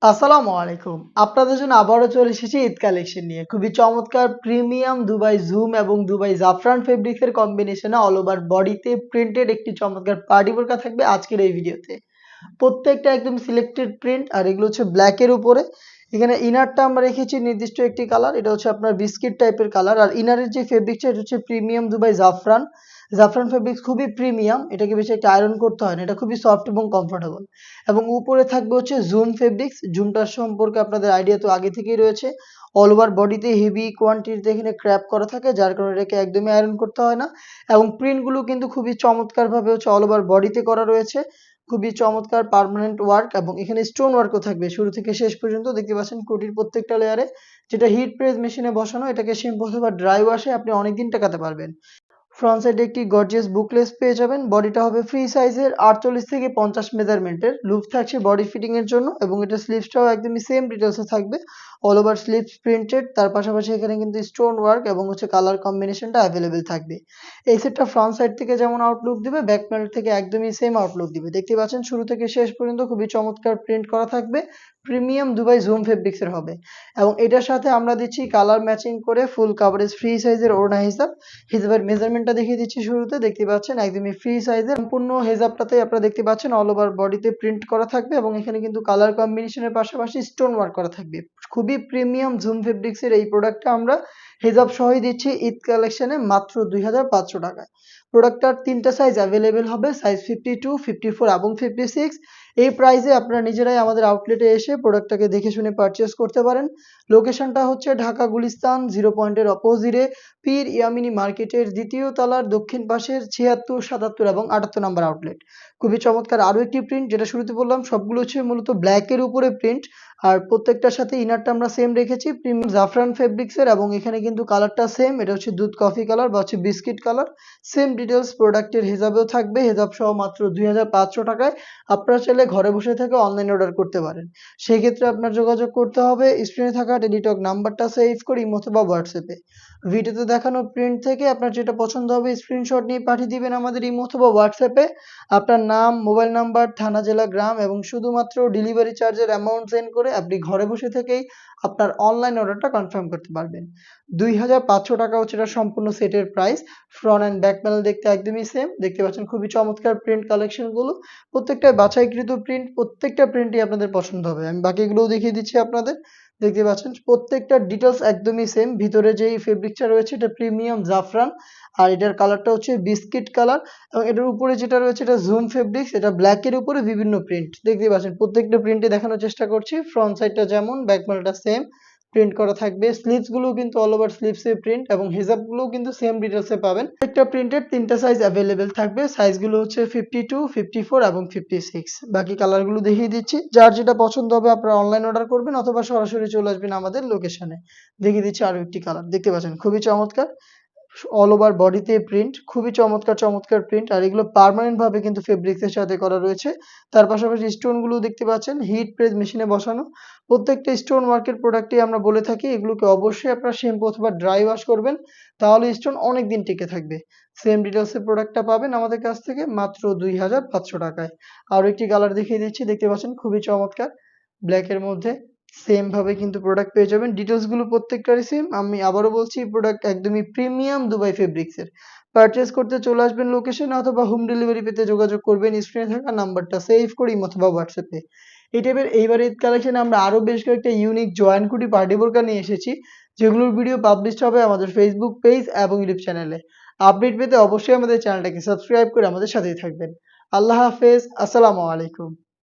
আসসালামু আলাইকুম। আপনাদের জন্য আবারও চলে এসেছি ঈদ কালেকশন নিয়ে। খুবই চমৎকার প্রিমিয়াম দুবাই জুম এবং দুবাই জাফরান ফেব্রিক্স এর কম্বিনেশনে অল ওভার বডিতে প্রিন্টেড একটি চমৎকার পার্টি বোরকা থাকবে আজকের এই ভিডিওতে। প্রত্যেকটা একদম সিলেক্টেড প্রিন্ট আর এগুলো হচ্ছে ব্ল্যাক এর উপরে। এখানে ইনারটা আমরা রেখেছি নির্দিষ্ট একটি কালার। এটা হচ্ছে আপনার বিস্কিট টাইপের কালার। আর ইনারের যে ফেব্রিকটা এটা হচ্ছে প্রিমিয়াম দুবাই জাফরান। জাফরান ফেব্রিক্স খুবই প্রিমিয়াম। এটাকে বেশি একটা আয়রন করতে হয় না। এটা খুবই সফট এবং কমফোর্টেবল। এবং উপরে থাকবে হচ্ছে জুম ফেব্রিক্স। জুমটার সম্পর্কে আপনাদের আইডিয়া তো আগে থেকেই রয়েছে। অল ওভার বডিতে হেভি কোয়ান্টিটিতে এখানে ক্র্যাপ করা থাকে যার কারণে এটাকে একদমই আয়রন করতে হয় না। এবং প্রিন্টগুলো কিন্তু খুবই চমৎকারভাবে হচ্ছে অল ওভার বডিতে করা রয়েছে। খুবই চমৎকার পার্মানেন্ট ওয়ার্ক এবং এখানে স্টোন ওয়ার্কও থাকবে শুরু থেকে শেষ পর্যন্ত। দেখতে পাচ্ছেন কোটির প্রত্যেকটা লেয়ারে, যেটা হিট প্রেস মেশিনে বসানো। এটাকে শ্যাম্পু অথবা ড্রাই ওয়াশে আপনি অনেকদিন টেকাতে পারবেন। ফ্রন্ট সাইডে একটি গর্জিয়াস বুকলেস পেয়ে যাবেন। বডিটা হবে ফ্রি সাইজের 48 থেকে 50 মেজারমেন্টের। লুপ থাকছে বডি ফিটিং এর জন্য এবং এটা স্লিভসটাও একদমই সেম ডিটেইলসে থাকবে। অল ওভার স্লিভস প্রিন্টেড, তার পাশাপাশি এখানে কিন্তু স্টোন ওয়ার্ক এবং হচ্ছে কালার কম্বিনেশনটা अवेलेबल থাকবে। এই সেটটা ফ্রন্ট সাইড থেকে যেমন আউটলুক দিবে, ব্যাক প্যানেল থেকে একদমই সেম আউটলুক দিবে। দেখতে পাচ্ছেন শুরু থেকে শেষ পর্যন্ত খুবই চমৎকার প্রিন্ট করা থাকবে। প্রিমিয়াম দুবাই জুম ফেব্রিক্স এর হবে এবং এটার সাথে আমরা দিচ্ছি কালার ম্যাচিং করে ফুল কভারেজ ফ্রি সাইজের ওড়না হিসাব। হিজাবের মেজারমেন্টটা দেখিয়ে দিচ্ছি শুরুতে। দেখতে পাচ্ছেন একদমই ফ্রি সাইজের সম্পূর্ণ হিজাবটাতে আপনারা দেখতে পাচ্ছেন অল ওভার বডিতে প্রিন্ট করা থাকবে এবং এখানে কিন্তু কালার কম্বিনেশনের পাশাপাশি স্টোন ওয়ার্ক করা থাকবে। খুবই প্রিমিয়াম জুম ফেব্রিক্স এর এই প্রোডাক্টটা আমরা হিজাব সহই দিচ্ছি ঈদ কালেকশনে মাত্র 2500 টাকায়। প্রোডাক্টটার 3টা সাইজ अवेलेबल হবে, সাইজ 52, 54 এবং 56। এই প্রাইসে আপনারা নিজেরাই আমাদের আউটলেটে এসে প্রোডাক্টটাকে দেখে শুনে পারচেজ করতে পারেন। লোকেশনটা হচ্ছে ঢাকা গুলিস্তান 0 পয়েন্টের অপোজিটে পীর ইয়ামিনী মার্কেটের দ্বিতীয় তলার দক্ষিণ পাশের 76, 77 এবং 78 নাম্বার আউটলেট। খুবই চমৎকার আরো একটি প্রিন্ট, যেটা শুরুতে বললাম সবগুলো হচ্ছে মূলত ব্ল্যাক এর উপরে প্রিন্ট। আর প্রত্যেকটার সাথে ইনারটা আমরা সেম রেখেছি প্রিমিয়াম জাফরান ফেব্রিক্স এর এবং এখানে কিন্তু কালারটা সেম। এটা হচ্ছে দুধ কফি কালার বা হচ্ছে বিস্কিট কালার। সেম ডিটেইলস প্রোডাক্টের হিসাবেও থাকবে। হিসাব সহ মাত্র 2500 টাকায় আপনারা চাইলে ঘরে বসে থেকে অনলাইন অর্ডার করতে পারেন। সেই ক্ষেত্রে আপনার যোগাযোগ করতে হবে স্ক্রিনে থাকা টেলিটক নাম্বারটা সেভ করে ইমো অথবা হোয়াটসঅ্যাপে। ভিডিওতে দেখানো প্রিন্ট থেকে আপনার যেটা পছন্দ হবে স্ক্রিনশট নিয়ে পাঠিয়ে দিবেন আমাদের ইমো অথবা হোয়াটসঅ্যাপে। আপনার নাম, মোবাইল নাম্বার, থানা, জেলা, গ্রাম এবং শুধুমাত্র ডেলিভারি চার্জের অ্যামাউন্ট সেন্ড করে আপনি ঘরে বসে থেকেই আপনার অনলাইন অর্ডারটা কনফার্ম করতে পারবেন। 2500 টাকা হচ্ছে এটা সম্পূর্ণ সেটের price. Front and back panel দেখতে একদমই সেম। দেখতে পাচ্ছেন খুবই চমৎকার প্রিন্ট কালেকশনগুলো। প্রত্যেকটা বাছাইকৃত প্রিন্ট, প্রত্যেকটা প্রিন্টই আপনাদের পছন্দ হবে। আমি বাকিগুলোও দেখিয়ে দিচ্ছি আপনাদের। দেখতে পাচ্ছেন প্রত্যেকটা ডিটেইলস একদমই সেম। ভিতরে যেই ফেব্রিকটা রয়েছে এটা প্রিমিয়াম জাফরান আর এটার কালারটা হচ্ছে বিস্কিট কালার এবং এটার উপরে যেটা রয়েছে এটা জুম ফেব্রিক্স। এটা ব্ল্যাক এর উপরে বিভিন্ন প্রিন্ট। দেখতে পাচ্ছেন প্রত্যেকটা প্রিন্টে দেখানোর চেষ্টা করছি। ফ্রন্ট সাইডটা যেমন, ব্যাক প্যানেলটা সেম প্রিন্ট করা থাকবে। স্লিভস গুলো কিন্তু অল ওভার স্লিভস এর প্রিন্ট এবং হিজাবগুলোও কিন্তু সেম ডিটেইলসে পাবেন। প্রত্যেকটা প্রিন্টের 3টা সাইজ अवेलेबल থাকবে। সাইজগুলো হচ্ছে 52, 54 এবং 56। বাকি কালারগুলো দেখিয়ে দিচ্ছি। যার যেটা পছন্দ হবে আপনারা অনলাইন অর্ডার করবেন অথবা সরাসরি চলে আসবেন আমাদের লোকেশনে। দেখিয়ে দিচ্ছি আরো একটি কালার। দেখতে পাচ্ছেন খুবই চমৎকার। অল ওভার বডিতে প্রিন্ট, খুবই চমৎকার চমৎকার প্রিন্ট আর এগুলো পার্মানেন্ট ভাবে কিন্তু ফেব্রিক্স এর সাথে করা রয়েছে। তার পাশাপাশি স্টোন গুলো দেখতে পাচ্ছেন হিট প্রেস মেশিনে বসানো। প্রত্যেকটা স্টোন ওয়ার্কের প্রোডাক্টই আমরা বলে থাকি এগুলোকে অবশ্যই আপনারা শ্যাম্পু অথবা ড্রাই ওয়াশ করবেন, তাহলে স্টোন অনেকদিন টিকে থাকবে। সেম ডিটেইলস এর প্রোডাক্টটা পাবেন আমাদের কাছ থেকে মাত্র 2500 টাকায়। আরো একটি কালার দেখিয়ে দিচ্ছি। দেখতে পাচ্ছেন খুবই চমৎকার ব্ল্যাক এর মধ্যে। সেম ভাবে কিন্তু প্রোডাক্ট পেয়ে যাবেন। ডিটেইলস গুলো প্রত্যেকটারই সেম। আমি আবারও বলছি প্রোডাক্ট একদমই প্রিমিয়াম দুবাই ফেব্রিক্স এর। পারচেজ করতে চলে আসবেন লোকেশনে অথবা হোম ডেলিভারি পেতে যোগাযোগ করবেন স্ক্রিনে থাকা নাম্বারটা সেভ করে ইমো অথবা হোয়াটসঅ্যাপে। এই টাইপের এইবারে ঈদ কালেকশনে আমরা আরো বেশ কয়েকটা ইউনিক জয়েন্ট কুটি পার্টি বোরকা নিয়ে এসেছি, যেগুলোর ভিডিও পাবলিশড হবে আমাদের ফেসবুক পেজ এবং ইউটিউব চ্যানেলে। আপডেট পেতে অবশ্যই আমাদের চ্যানেলটাকে সাবস্ক্রাইব করে আমাদের সাথেই থাকবেন। আল্লাহ হাফেজ। আসসালামু আলাইকুম।